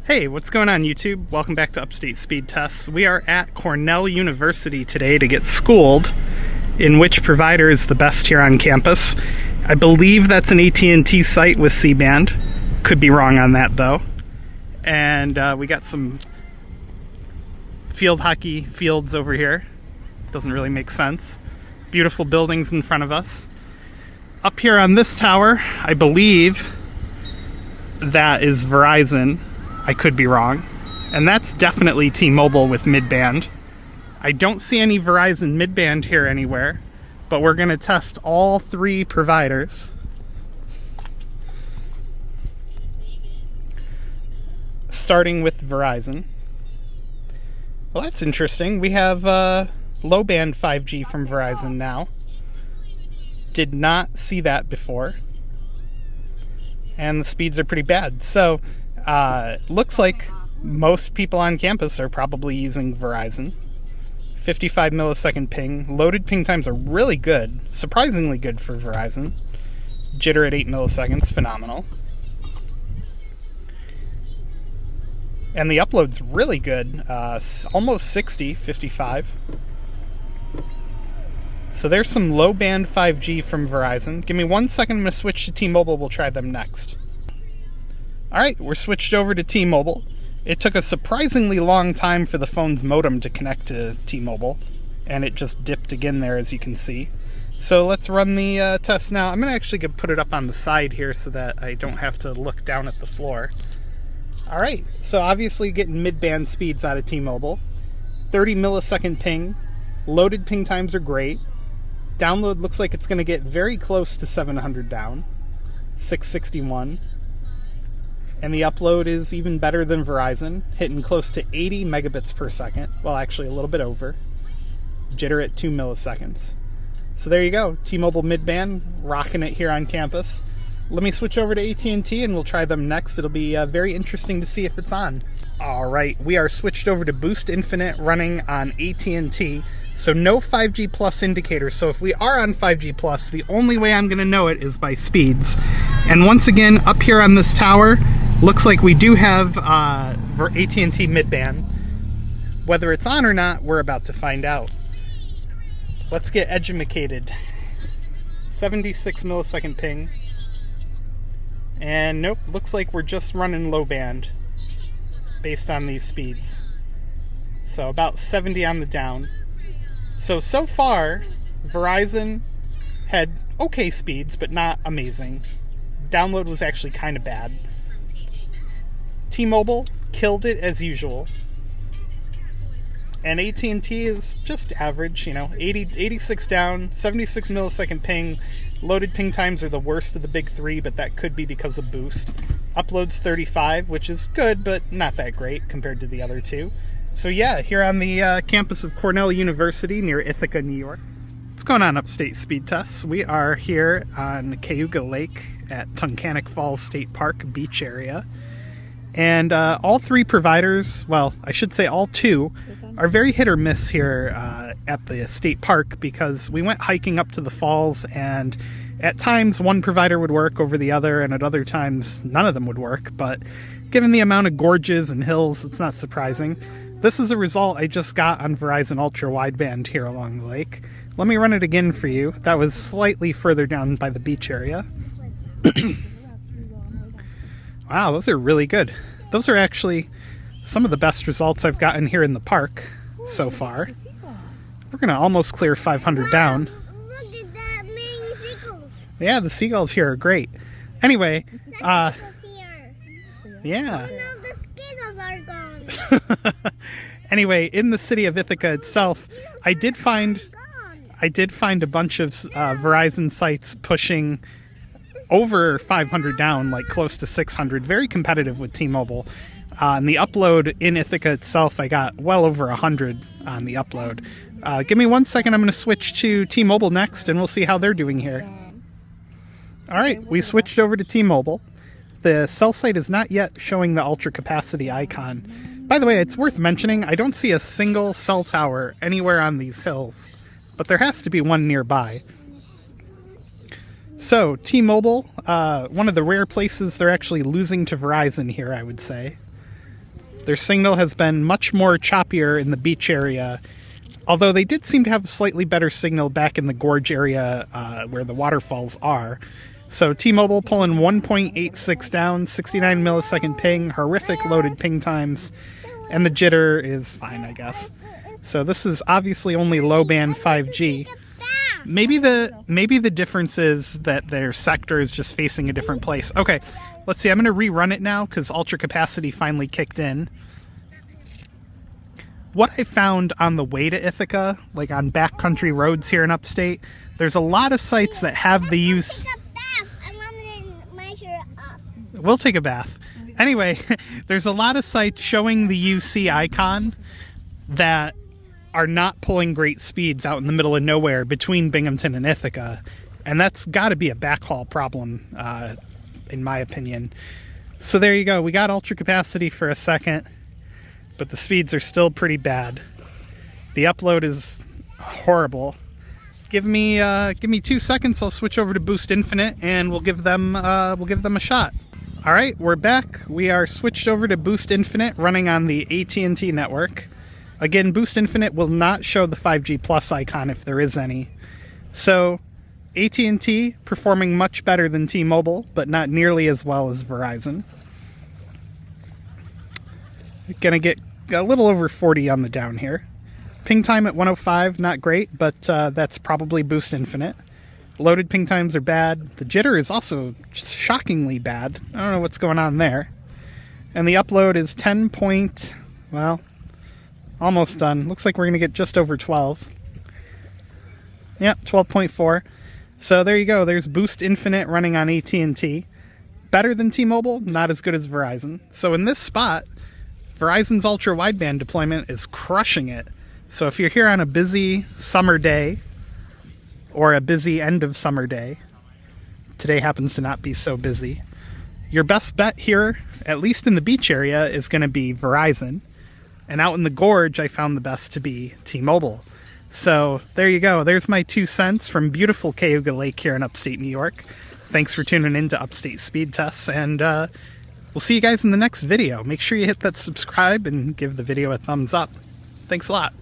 Hey, what's going on YouTube? Welcome back to Upstate Speedtests. We are at Cornell University today to get schooled in which provider is the best here on campus. I believe that's an AT&T site with C-band. Could be wrong on that though. And we got some field hockey fields over here. Doesn't really make sense. Beautiful buildings in front of us. Up here on this tower, I believe that is Verizon. I could be wrong. And that's definitely T-Mobile with mid-band. I don't see any Verizon mid-band here anywhere, but we're going to test all three providers. Starting with Verizon. Well, that's interesting. We have low-band 5G from Verizon now. Did not see that before. And the speeds are pretty bad. So, looks like most people on campus are probably using Verizon. 55 millisecond ping. Loaded ping times are really good. Surprisingly good for Verizon. Jitter at 8 milliseconds. Phenomenal. And the upload's really good. Almost 60, 55. So there's some low-band 5G from Verizon. Give me 1 second, I'm going to switch to T-Mobile. We'll try them next. Alright, we're switched over to T-Mobile. It took a surprisingly long time for the phone's modem to connect to T-Mobile, and it just dipped again there, as you can see. So let's run the test now. I'm going to actually put it up on the side here so that I don't have to look down at the floor. Alright, so obviously getting mid-band speeds out of T-Mobile. 30 millisecond ping. Loaded ping times are great. Download looks like it's going to get very close to 700 down. 661. And the upload is even better than Verizon, hitting close to 80 megabits per second. Well, actually a little bit over. Jitter at 2 milliseconds. So there you go. T-Mobile mid-band, rocking it here on campus. Let me switch over to AT&T and we'll try them next. It'll be very interesting to see if it's on. Alright, we are switched over to Boost Infinite running on AT&T. So no 5G Plus indicator. So if we are on 5G Plus, the only way I'm going to know it is by speeds. And once again, up here on this tower, looks like we do have AT&T mid-band. Whether it's on or not, we're about to find out. Let's get edumacated. 76 millisecond ping. And nope, looks like we're just running low band based on these speeds. So about 70 on the down. So far, Verizon had okay speeds, but not amazing. Download was actually kind of bad. T-Mobile killed it as usual. And AT&T is just average, 86 down, 76 millisecond ping. Loaded ping times are the worst of the big three, but that could be because of Boost. Uploads 35, which is good, but not that great compared to the other two. So yeah, here on the campus of Cornell University near Ithaca, New York. What's going on, Upstate Speedtests? We are here on Cayuga Lake at Tunkhannock Falls State Park beach area. And all three providers, well, I should say all two, are very hit or miss here at the state park because we went hiking up to the falls and at times one provider would work over the other and at other times none of them would work. But given the amount of gorges and hills, it's not surprising. This is a result I just got on Verizon Ultra Wideband here along the lake. Let me run it again for you. That was slightly further down by the beach area. Wow, those are really good. Those are actually some of the best results I've gotten here in the park so far. We're going to almost clear 500 down. Look at that many seagulls. Yeah, the seagulls here are great. Anyway, Here. yeah. Oh no, the seagulls are gone. Anyway, in the city of Ithaca itself, I did find a bunch of Verizon sites pushing over 500 down, like close to 600, very competitive with T-Mobile. And the upload in Ithaca itself, I got well over 100 on the upload. Give me 1 second, I'm going to switch to T-Mobile next, and we'll see how they're doing here. Alright, we switched over to T-Mobile. The cell site is not yet showing the ultra capacity icon. By the way, it's worth mentioning, I don't see a single cell tower anywhere on these hills, but there has to be one nearby. So, T-Mobile, one of the rare places they're actually losing to Verizon here, I would say. Their signal has been much more choppier in the beach area, although they did seem to have a slightly better signal back in the gorge area where the waterfalls are. So T-Mobile pulling 1.86 down, 69 millisecond ping, horrific loaded ping times, and the jitter is fine, I guess. So this is obviously only low-band 5G. Maybe the difference is that their sector is just facing a different place. Okay, let's see. I'm going to rerun it now because ultra capacity finally kicked in. What I found on the way to Ithaca, like on backcountry roads here in Upstate, there's a lot of sites that have the use... We'll take a bath. Anyway, there's a lot of sites showing the UC icon that are not pulling great speeds out in the middle of nowhere between Binghamton and Ithaca. And that's got to be a backhaul problem, in my opinion. So there you go. We got ultra capacity for a second, but the speeds are still pretty bad. The upload is horrible. Give me 2 seconds. I'll switch over to Boost Infinite, and we'll give them a shot. All right, we're back. We are switched over to Boost Infinite, running on the AT&T network. Again, Boost Infinite will not show the 5G Plus icon if there is any. So AT&T performing much better than T-Mobile, but not nearly as well as Verizon. Gonna get a little over 40 on the down here. Ping time at 105, not great, but that's probably Boost Infinite. Loaded ping times are bad. The jitter is also just shockingly bad. I don't know what's going on there. And the upload is 10 point... well, almost done. Looks like we're going to get just over 12. Yep, 12.4. So there you go. There's Boost Infinite running on AT&T. Better than T-Mobile, not as good as Verizon. So in this spot, Verizon's ultra wideband deployment is crushing it. So if you're here on a busy summer day, or a busy end of summer day, today happens to not be so busy, your best bet here, at least in the beach area, is going to be Verizon. And out in the gorge, I found the best to be T-Mobile. So there you go. There's my 2 cents from beautiful Cayuga Lake here in upstate New York. Thanks for tuning in to Upstate Speed Tests, and we'll see you guys in the next video. Make sure you hit that subscribe and give the video a thumbs up. Thanks a lot.